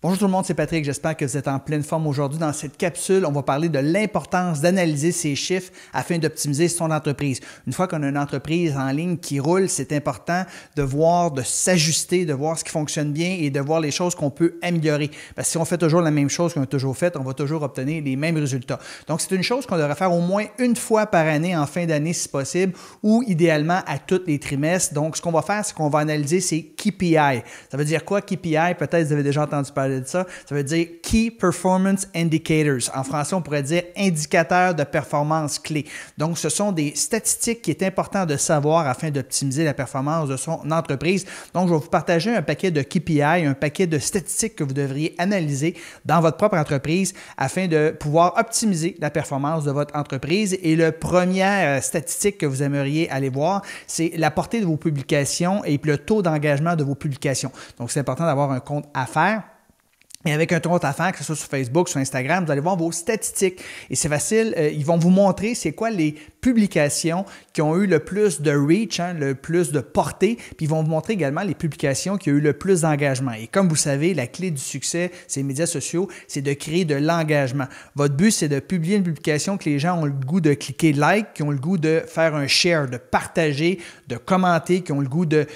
Bonjour tout le monde, c'est Patrick. J'espère que vous êtes en pleine forme aujourd'hui. Dans cette capsule, on va parler de l'importance d'analyser ses chiffres afin d'optimiser son entreprise. Une fois qu'on a une entreprise en ligne qui roule, c'est important de voir, de s'ajuster, de voir ce qui fonctionne bien et de voir les choses qu'on peut améliorer. Parce que si on fait toujours la même chose qu'on a toujours fait, on va toujours obtenir les mêmes résultats. Donc, c'est une chose qu'on devrait faire au moins une fois par année, en fin d'année si possible, ou idéalement à tous les trimestres. Donc, ce qu'on va faire, c'est qu'on va analyser ses KPI. Ça veut dire quoi, KPI? Peut-être vous avez déjà entendu parler de ça. Ça veut dire Key Performance Indicators. En français, on pourrait dire indicateurs de performance clés. Donc, ce sont des statistiques qui est important de savoir afin d'optimiser la performance de son entreprise. Donc, je vais vous partager un paquet de KPI, un paquet de statistiques que vous devriez analyser dans votre propre entreprise afin de pouvoir optimiser la performance de votre entreprise. Et la première statistique que vous aimeriez aller voir, c'est la portée de vos publications et le taux d'engagement de vos publications. Donc, c'est important d'avoir un compte affaires. Et avec un compte affaires, que ce soit sur Facebook, sur Instagram, vous allez voir vos statistiques. Et c'est facile, ils vont vous montrer c'est quoi les publications qui ont eu le plus de reach, le plus de portée, puis ils vont vous montrer également les publications qui ont eu le plus d'engagement. Et comme vous savez, la clé du succès, ces médias sociaux, c'est de créer de l'engagement. Votre but, c'est de publier une publication que les gens ont le goût de cliquer like, qui ont le goût de faire un share, de partager, de commenter, qui ont le goût de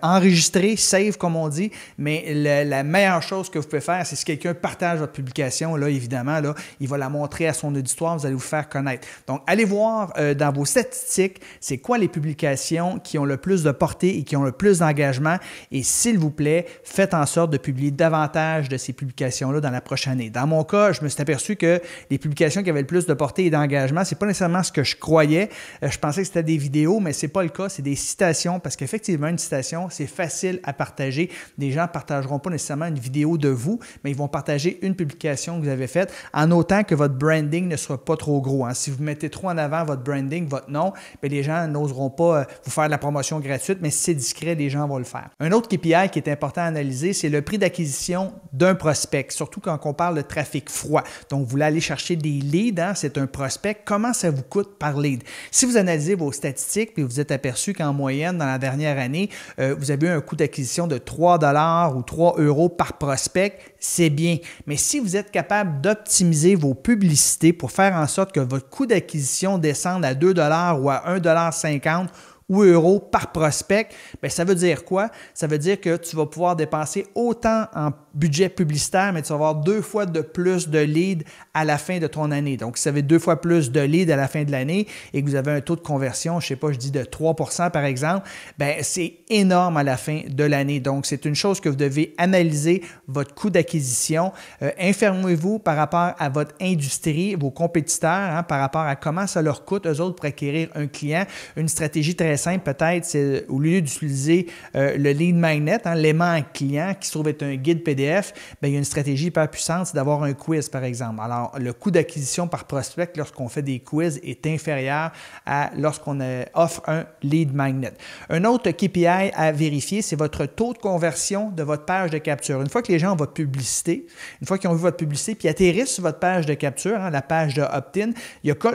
enregistrer, save comme on dit. Mais la meilleure chose que vous pouvez faire, c'est si quelqu'un partage votre publication, là, évidemment, là, il va la montrer à son auditoire, vous allez vous faire connaître. Donc, allez voir dans vos statistiques, c'est quoi les publications qui ont le plus de portée et qui ont le plus d'engagement. Et s'il vous plaît, faites en sorte de publier davantage de ces publications-là dans la prochaine année. Dans mon cas, je me suis aperçu que les publications qui avaient le plus de portée et d'engagement, ce n'est pas nécessairement ce que je croyais. Je pensais que c'était des vidéos, mais ce n'est pas le cas. C'est des citations parce qu'effectivement, une citation, c'est facile à partager. Des gens ne partageront pas nécessairement une vidéo de vous, mais ils vont partager une publication que vous avez faite en notant que votre branding ne sera pas trop gros. Si vous mettez trop en avant votre branding, votre nom, bien, les gens n'oseront pas vous faire de la promotion gratuite, mais si c'est discret, les gens vont le faire. Un autre KPI qui est important à analyser, c'est le prix d'acquisition d'un prospect, surtout quand on parle de trafic froid. Donc, vous voulez aller chercher des leads, c'est un prospect. Comment ça vous coûte par lead? Si vous analysez vos statistiques et vous êtes aperçu qu'en moyenne, dans la dernière année, vous avez eu un coût d'acquisition de 3 $ ou 3 € par prospect, c'est bien. Mais si vous êtes capable d'optimiser vos publicités pour faire en sorte que votre coût d'acquisition descende à 2 $ ou à 1,50 $ ou euros par prospect, bien, ça veut dire quoi? Ça veut dire que tu vas pouvoir dépenser autant en budget publicitaire, mais tu vas avoir 2 fois de plus de leads à la fin de ton année. Donc, si vous avez 2 fois plus de leads à la fin de l'année et que vous avez un taux de conversion, je ne sais pas, je dis de 3 % par exemple, bien, c'est énorme à la fin de l'année. Donc, c'est une chose que vous devez analyser, votre coût d'acquisition. Informez-vous par rapport à votre industrie, vos compétiteurs, par rapport à comment ça leur coûte, eux autres, pour acquérir un client. Une stratégie très simple, peut-être, c'est au lieu d'utiliser le lead magnet, l'aimant client qui se trouve être un guide PDF, bien, il y a une stratégie hyper puissante, c'est d'avoir un quiz, par exemple. Alors, le coût d'acquisition par prospect lorsqu'on fait des quiz est inférieur à lorsqu'on offre un lead magnet. Un autre KPI à vérifier, c'est votre taux de conversion de votre page de capture. Une fois que les gens ont votre publicité, une fois qu'ils ont vu votre publicité puis atterrissent sur votre page de capture, la page de opt-in,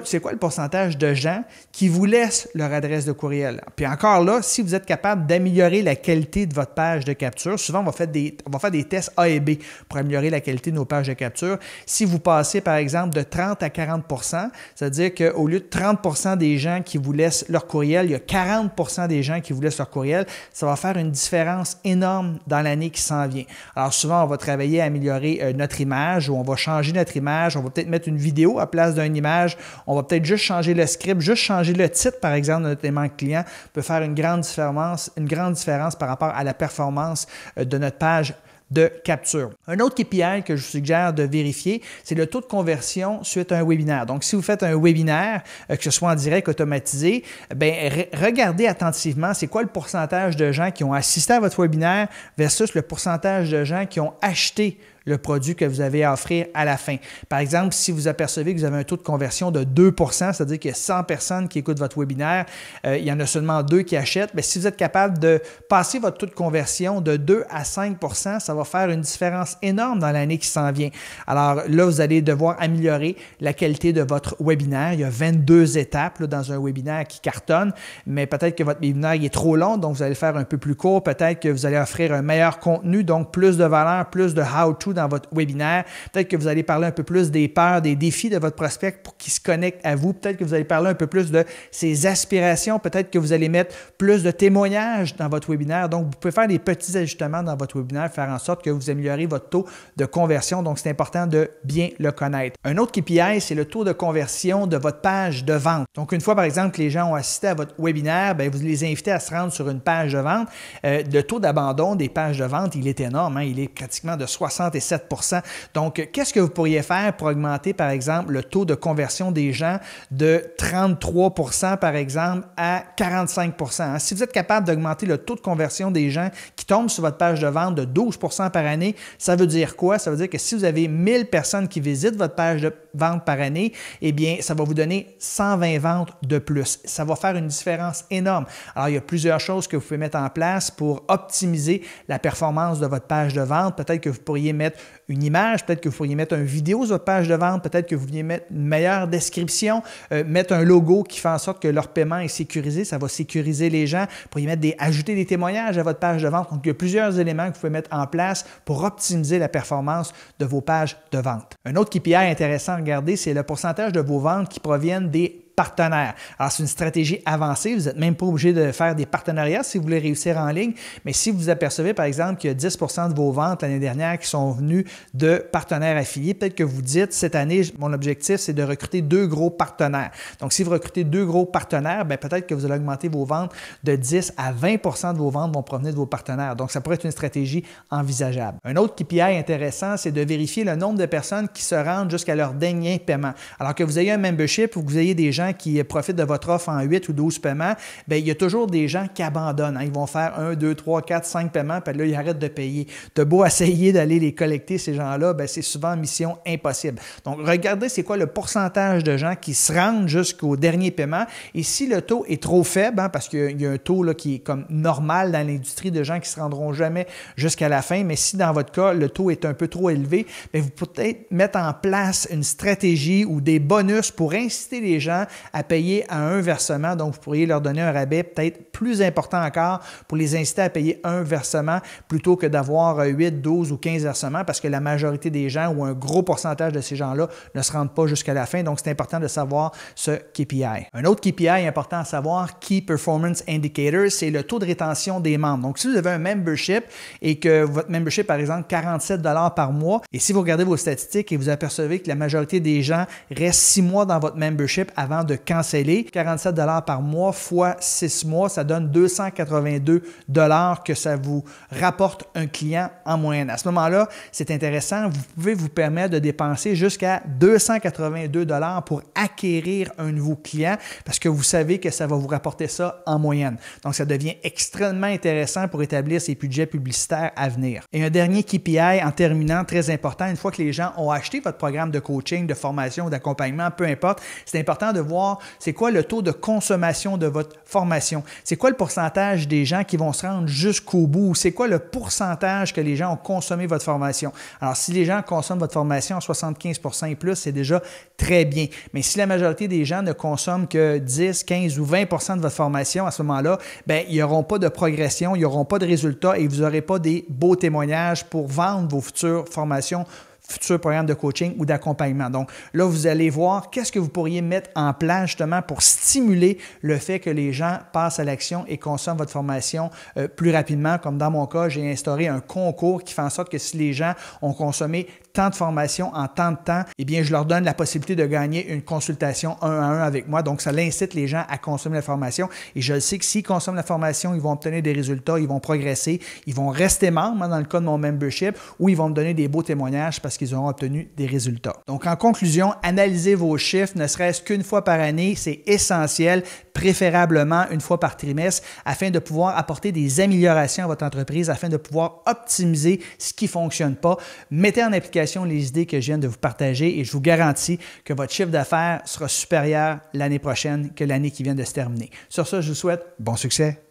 c'est quoi le pourcentage de gens qui vous laissent leur adresse de courriel? Puis encore là, si vous êtes capable d'améliorer la qualité de votre page de capture, souvent on va faire des tests A et B pour améliorer la qualité de nos pages de capture. Si vous passez par exemple de 30 à 40 %, c'est-à-dire qu'au lieu de 30 % des gens qui vous laissent leur courriel, il y a 40 % des gens qui vous laissent leur courriel, ça va faire une différence énorme dans l'année qui s'en vient. Alors souvent, on va travailler à améliorer notre image ou on va changer notre image, on va peut-être mettre une vidéo à place d'une image, on va peut-être juste changer le script, juste changer le titre par exemple de notre aimant client peut faire une grande différence par rapport à la performance de notre page de capture. Un autre KPI que je vous suggère de vérifier, c'est le taux de conversion suite à un webinaire. Donc, si vous faites un webinaire, que ce soit en direct, automatisé, bien, regardez attentivement c'est quoi le pourcentage de gens qui ont assisté à votre webinaire versus le pourcentage de gens qui ont acheté le produit que vous avez à offrir à la fin. Par exemple, si vous apercevez que vous avez un taux de conversion de 2 %, c'est-à-dire qu'il y a 100 personnes qui écoutent votre webinaire, il y en a seulement 2 qui achètent, mais si vous êtes capable de passer votre taux de conversion de 2 à 5 %, ça va faire une différence énorme dans l'année qui s'en vient. Alors là, vous allez devoir améliorer la qualité de votre webinaire. Il y a 22 étapes dans un webinaire qui cartonne, mais peut-être que votre webinaire est trop long, donc vous allez le faire un peu plus court. Peut-être que vous allez offrir un meilleur contenu, donc plus de valeur, plus de how-to dans votre webinaire. Peut-être que vous allez parler un peu plus des peurs, des défis de votre prospect pour qu'il se connecte à vous. Peut-être que vous allez parler un peu plus de ses aspirations. Peut-être que vous allez mettre plus de témoignages dans votre webinaire. Donc, vous pouvez faire des petits ajustements dans votre webinaire, faire en sorte que vous améliorez votre taux de conversion. Donc, c'est important de bien le connaître. Un autre KPI, c'est le taux de conversion de votre page de vente. Donc, une fois, par exemple, que les gens ont assisté à votre webinaire, bien, vous les invitez à se rendre sur une page de vente. Le taux d'abandon des pages de vente, il est énorme. Hein? Il est pratiquement de 67 %. Donc, qu'est-ce que vous pourriez faire pour augmenter, par exemple, le taux de conversion des gens de 33 % par exemple, à 45 %? Hein? Si vous êtes capable d'augmenter le taux de conversion des gens qui tombent sur votre page de vente de 12 % par année, ça veut dire quoi? Ça veut dire que si vous avez 1000 personnes qui visitent votre page de vente par année, eh bien, ça va vous donner 120 ventes de plus. Ça va faire une différence énorme. Alors, il y a plusieurs choses que vous pouvez mettre en place pour optimiser la performance de votre page de vente. Peut-être que vous pourriez mettre une image, peut-être que vous pourriez mettre une vidéo sur votre page de vente, peut-être que vous pourriez mettre une meilleure description, mettre un logo qui fait en sorte que leur paiement est sécurisé. Ça va sécuriser les gens. Vous pourriez ajouter des témoignages à votre page de vente. Donc, il y a plusieurs éléments que vous pouvez mettre en place pour optimiser la performance de vos pages de vente. Un autre KPI intéressant à regarder, c'est le pourcentage de vos ventes qui proviennent des partenaires. Alors, c'est une stratégie avancée. Vous n'êtes même pas obligé de faire des partenariats si vous voulez réussir en ligne. Mais si vous apercevez, par exemple, qu'il y a 10 % de vos ventes l'année dernière qui sont venues de partenaires affiliés, peut-être que vous dites, cette année, mon objectif, c'est de recruter 2 gros partenaires. Donc, si vous recrutez 2 gros partenaires, bien, peut-être que vous allez augmenter vos ventes de 10 à 20 % de vos ventes vont provenir de vos partenaires. Donc, ça pourrait être une stratégie envisageable. Un autre KPI intéressant, c'est de vérifier le nombre de personnes qui se rendent jusqu'à leur dernier paiement. Alors que vous ayez un membership ou que vous ayez des gens qui profitent de votre offre en 8 ou 12 paiements, bien, il y a toujours des gens qui abandonnent. Hein. Ils vont faire 1, 2, 3, 4, 5 paiements, puis là, ils arrêtent de payer. De beau essayer d'aller les collecter, ces gens-là, bien, c'est souvent mission impossible. Donc, regardez c'est quoi le pourcentage de gens qui se rendent jusqu'au dernier paiement. Et si le taux est trop faible, hein, parce qu'il y a un taux là, qui est comme normal dans l'industrie de gens qui ne se rendront jamais jusqu'à la fin, mais si dans votre cas, le taux est un peu trop élevé, bien, vous pouvez peut-être mettre en place une stratégie ou des bonus pour inciter les gens à payer à un versement. Donc, vous pourriez leur donner un rabais peut-être plus important encore pour les inciter à payer un versement plutôt que d'avoir 8, 12 ou 15 versements parce que la majorité des gens ou un gros pourcentage de ces gens-là ne se rendent pas jusqu'à la fin. Donc, c'est important de savoir ce KPI. Un autre KPI important à savoir, Key Performance Indicator, c'est le taux de rétention des membres. Donc, si vous avez un membership et que votre membership, par exemple, 47 $ par mois, et si vous regardez vos statistiques et vous apercevez que la majorité des gens restent 6 mois dans votre membership avant de canceller, 47 $ par mois fois 6 mois, ça donne 282 $ que ça vous rapporte un client en moyenne. À ce moment-là, c'est intéressant, vous pouvez vous permettre de dépenser jusqu'à 282 $ pour acquérir un nouveau client parce que vous savez que ça va vous rapporter ça en moyenne. Donc, ça devient extrêmement intéressant pour établir ces budgets publicitaires à venir. Et un dernier KPI en terminant, très important, une fois que les gens ont acheté votre programme de coaching, de formation ou d'accompagnement, peu importe, c'est important de voir c'est quoi le taux de consommation de votre formation. C'est quoi le pourcentage des gens qui vont se rendre jusqu'au bout? C'est quoi le pourcentage que les gens ont consommé votre formation? Alors, si les gens consomment votre formation à 75 % et plus, c'est déjà très bien. Mais si la majorité des gens ne consomment que 10, 15 ou 20 % de votre formation à ce moment-là, bien, ils n'auront pas de progression, ils n'auront pas de résultats et vous n'aurez pas des beaux témoignages pour vendre vos futures formations, futurs programmes de coaching ou d'accompagnement. Donc là, vous allez voir qu'est-ce que vous pourriez mettre en place justement pour stimuler le fait que les gens passent à l'action et consomment votre formation plus rapidement. Comme dans mon cas, j'ai instauré un concours qui fait en sorte que si les gens ont consommé tant de formations en tant de temps, eh bien, je leur donne la possibilité de gagner une consultation 1 à 1 avec moi. Donc, ça incite les gens à consommer la formation. Et je sais que s'ils consomment la formation, ils vont obtenir des résultats, ils vont progresser, ils vont rester membres, dans le cas de mon membership, ou ils vont me donner des beaux témoignages parce qu'ils auront obtenu des résultats. Donc, en conclusion, analysez vos chiffres, ne serait-ce qu'une fois par année, c'est essentiel, préférablement une fois par trimestre, afin de pouvoir apporter des améliorations à votre entreprise, afin de pouvoir optimiser ce qui ne fonctionne pas. Mettez en application les idées que je viens de vous partager et je vous garantis que votre chiffre d'affaires sera supérieur l'année prochaine que l'année qui vient de se terminer. Sur ce, je vous souhaite bon succès.